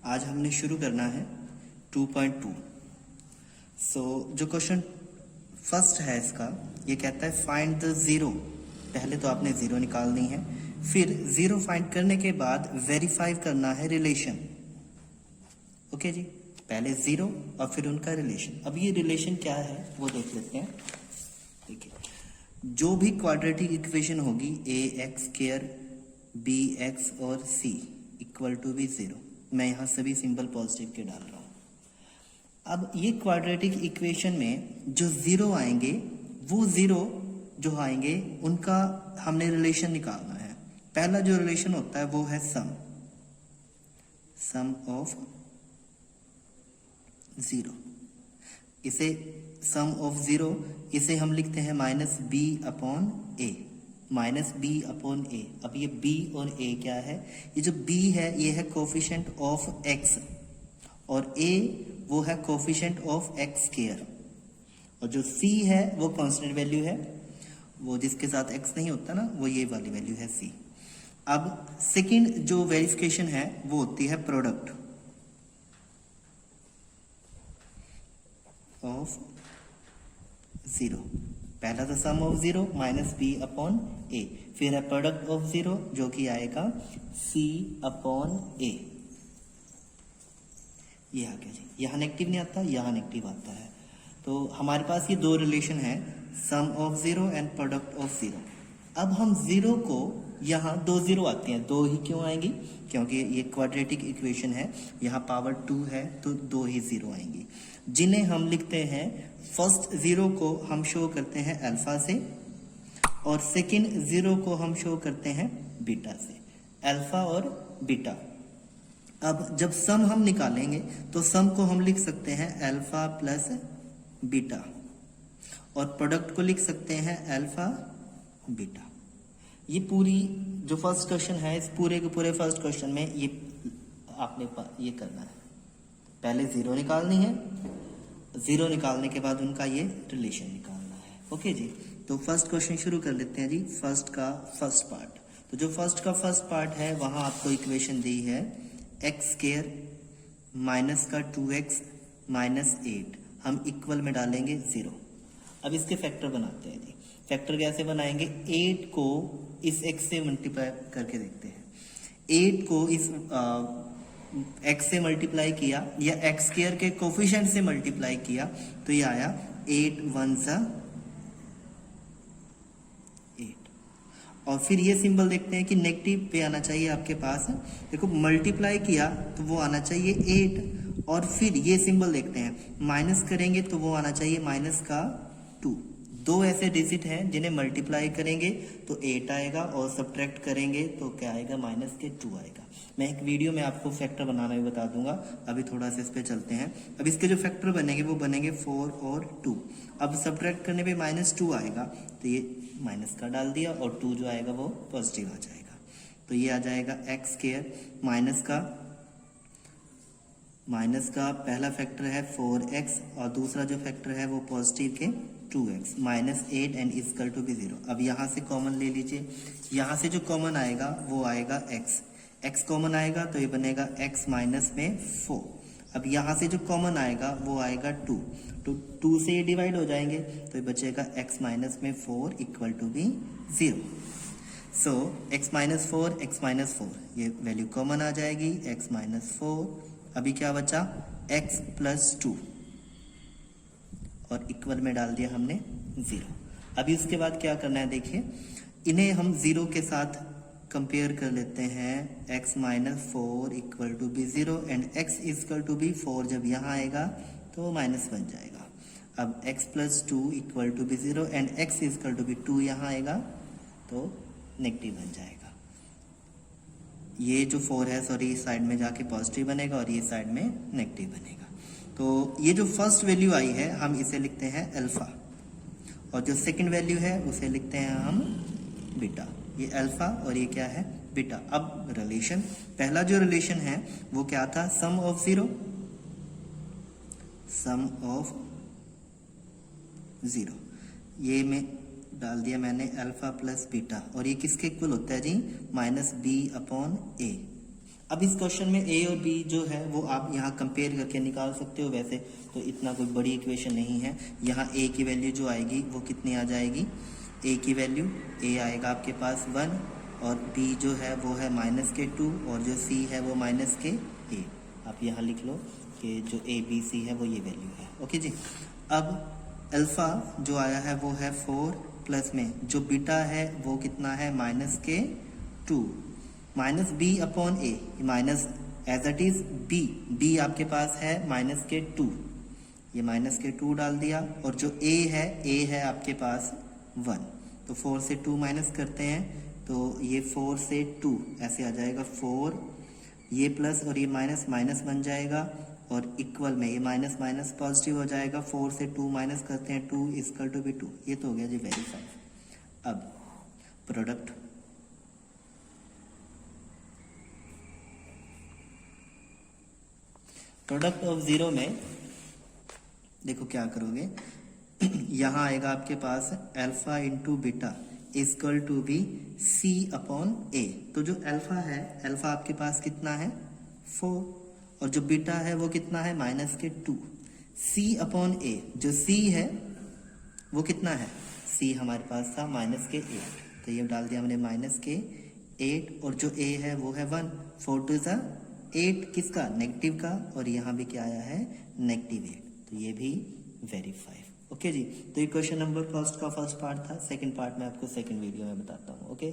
आज हमने शुरू करना है 2.2। जो क्वेश्चन फर्स्ट है इसका, ये कहता है फाइंड द जीरो। पहले तो आपने जीरो निकालनी है, फिर जीरो फाइंड करने के बाद वेरीफाई करना है रिलेशन। ओके जी, पहले जीरो और फिर उनका रिलेशन। अब ये रिलेशन क्या है वो देख लेते हैं। देखिए, जो भी क्वाड्रेटिक इक्वेशन होगी ए एक्स स्क्वायर बी एक्स और सी इक्वल टू बी जीरो, मैं यहाँ सभी सिंबल पॉजिटिव के डाल रहा हूँ। अब ये क्वाड्रेटिक इक्वेशन में जो जीरो आएंगे, वो जीरो जो आएंगे उनका हमने रिलेशन निकालना है। पहला जो रिलेशन होता है वो है सम ऑफ जीरो। इसे सम ऑफ जीरो इसे हम लिखते हैं minus B upon a, minus B upon ए। अब ये बी और ए क्या है? ये जो बी है ये है कोफिशिएंट ऑफ एक्स और ए वो है कोफिशिएंट ऑफ एक्स स्क्वायर, और जो सी है वो कांस्टेंट वैल्यू है, वो जिसके साथ एक्स नहीं होता ना, वो ये वाली वैल्यू है सी। अब सेकंड जो वेरिफिकेशन है वो होती है प्रोडक्ट ऑफ जीरो। पहला तो sum of zero minus B upon A, फिर है प्रोडक्ट ऑफ जीरो जो कि आएगा सी अपॉन ए। ये आ गया जी, यहाँ नेगेटिव नहीं आता, यहाँ नेगेटिव आता है। तो हमारे पास ये दो रिलेशन है, sum of zero and product of zero. अब हम जीरो को, यहाँ दो जीरो आते हैं, दो ही क्यों आएंगी? क्योंकि ये क्वाड्रेटिक इक्वेशन है, यहाँ पावर 2 है तो दो ही जीरो आएंगी, जिन्हें हम लिखते हैं फर्स्ट जीरो को हम शो करते हैं अल्फा से और सेकंड जीरो को हम शो करते हैं बीटा से, अल्फा और बीटा। अब जब सम हम निकालेंगे तो सम को हम लिख सकते हैं अल्फा प्लस बीटा और प्रोडक्ट को लिख सकते हैं अल्फा बीटा। ये पूरी जो फर्स्ट क्वेश्चन है, इस पूरे के पूरे फर्स्ट क्वेश्चन में ये आपने ये करना है, पहले जीरो निकालनी है, जीरो निकालने के बाद उनका ये रिलेशन निकालना है। ओके जी, तो फर्स्ट क्वेश्चन शुरू कर लेते हैं जी। फर्स्ट का फर्स्ट पार्ट, तो जो फर्स्ट का फर्स्ट पार्ट है वहां आपको इक्वेशन दी है एक्स स्क्वायर माइनस का 2x माइनस 8, हम इक्वल में डालेंगे जीरो। अब इसके फैक्टर बनाते हैं जी। फैक्टर कैसे बनाएंगे? 8 को इस x से मल्टीप्लाई करके देखते हैं। 8 को इस x से मल्टीप्लाई किया या x स्क्वायर के कोफिशिएंट से मल्टीप्लाई किया तो ये आया 8 1 सा 8। और फिर ये सिंबल देखते हैं कि नेगेटिव पे आना चाहिए आपके पास। देखो मल्टीप्लाई किया तो वो आना चाहिए 8, और फिर ये सिंबल देखते हैं माइनस करेंगे तो वो आना चाहिए माइनस का 2। दो ऐसे डिजिट हैं जिन्हें मल्टीप्लाई करेंगे तो 8 आएगा और सब्ट्रैक्ट करेंगे तो क्या आएगा? माइनस के 2 आएगा। मैं एक वीडियो में आपको फैक्टर बनाना भी बता दूंगा, अभी थोड़ा सा इस पे चलते हैं। अब इसके जो फैक्टर बनेंगे वो बनेंगे 4 और 2। अब सब्ट्रैक्ट करने पे माइनस 2 आएगा तो ये माइनस का डाल दिया और 2 जो आएगा वो पॉजिटिव आ जाएगा। तो ये आ जाएगा एक्स स्क्वायर माइनस का पहला फैक्टर है 4x और दूसरा जो फैक्टर है वो पॉजिटिव के 2x minus 8 and equal to भी 0। अब यहाँ से कॉमन ले लीजिए, यहाँ से जो कॉमन आएगा वो आएगा x कॉमन आएगा तो ये बनेगा x माइनस में 4। अब यहाँ से जो कॉमन आएगा वो आएगा 2, तो 2 से ये डिवाइड हो जाएंगे तो ये बचेगा x माइनस में 4 इक्वल टू भी 0। सो x माइनस 4 ये वैल्यू कॉमन आ जाएगी, x माइनस 4। अभी क्या बचा? x प्लस 2 और इक्वल में डाल दिया हमने 0। अभी उसके बाद क्या करना है? देखिए, इन्हें हम 0 के साथ कंपेयर कर लेते हैं। x minus 4 equal to be 0 and x equal to be 4 जब यहाँ आएगा तो माइनस बन जाएगा। अब x plus 2 equal to be 0 and x equal to be 2 यहाँ आएगा तो नेगेटिव बन जाएगा। ये जो 4 है सॉरी इस साइड में जाके पॉजिटिव बनेगा और ये साइड में नेगेटिव बनेगा। तो ये जो फर्स्ट वैल्यू आई है हम इसे लिखते हैं अल्फा, और जो सेकंड वैल्यू है उसे लिखते हैं हम बीटा। ये अल्फा और ये क्या है? बीटा। अब रिलेशन, पहला जो रिलेशन है वो क्या था? सम ऑफ जीरो। ये में डाल दिया मैंने अल्फा प्लस बीटा, और ये किसके इक्वल होता है जी? माइनस बी अपॉन ए। अब इस क्वेश्चन में ए और बी जो है वो आप यहाँ कंपेयर करके निकाल सकते हो, वैसे तो इतना कोई बड़ी इक्वेशन नहीं है। यहाँ ए की वैल्यू जो आएगी वो कितनी आ जाएगी, ए की वैल्यू ए आएगा आपके पास 1 और बी जो है वो है -2 और जो सी है वो -8। आप यहाँ लिख लो कि जो ए बी सी है वो ये वैल्यू है। ओके जी। अब अल्फा जो आया है वो है 4 प्लस में जो बीटा है वो कितना है -2 minus B upon a minus as it is b आपके पास है -2, ये -2 डाल दिया और जो ए है आपके पास 1, तो 4 से 2 माइनस करते हैं तो ये 4 से 2 ऐसे आ जाएगा 4, ये प्लस और ये माइनस माइनस बन जाएगा और इक्वल में ये माइनस माइनस पॉजिटिव हो जाएगा। 4 से 2 माइनस करते हैं 2 इक्वल टू भी 2, ये तो हो गया जी वेरीफाई। अब प्रोडक्ट ऑफ जीरो में देखो क्या करोगे, यहाँ आएगा आपके पास alpha into beta equal to B C upon A. तो जो अल्फा आपके पास कितना है 4 और जो बीटा है वो कितना है -2। सी अपॉन ए, जो सी है वो कितना है, सी हमारे पास था -8, तो ये डाल दिया हमने -8 और जो ए है वो है 1, 4 2 सा 8 किसका, नेगेटिव का, और यहाँ भी क्या आया है -8, तो ये भी वेरीफाई। ओके जी। तो ये क्वेश्चन नंबर फर्स्ट का फर्स्ट पार्ट था। सेकंड पार्ट में आपको सेकंड वीडियो में बताता हूँ। ओके।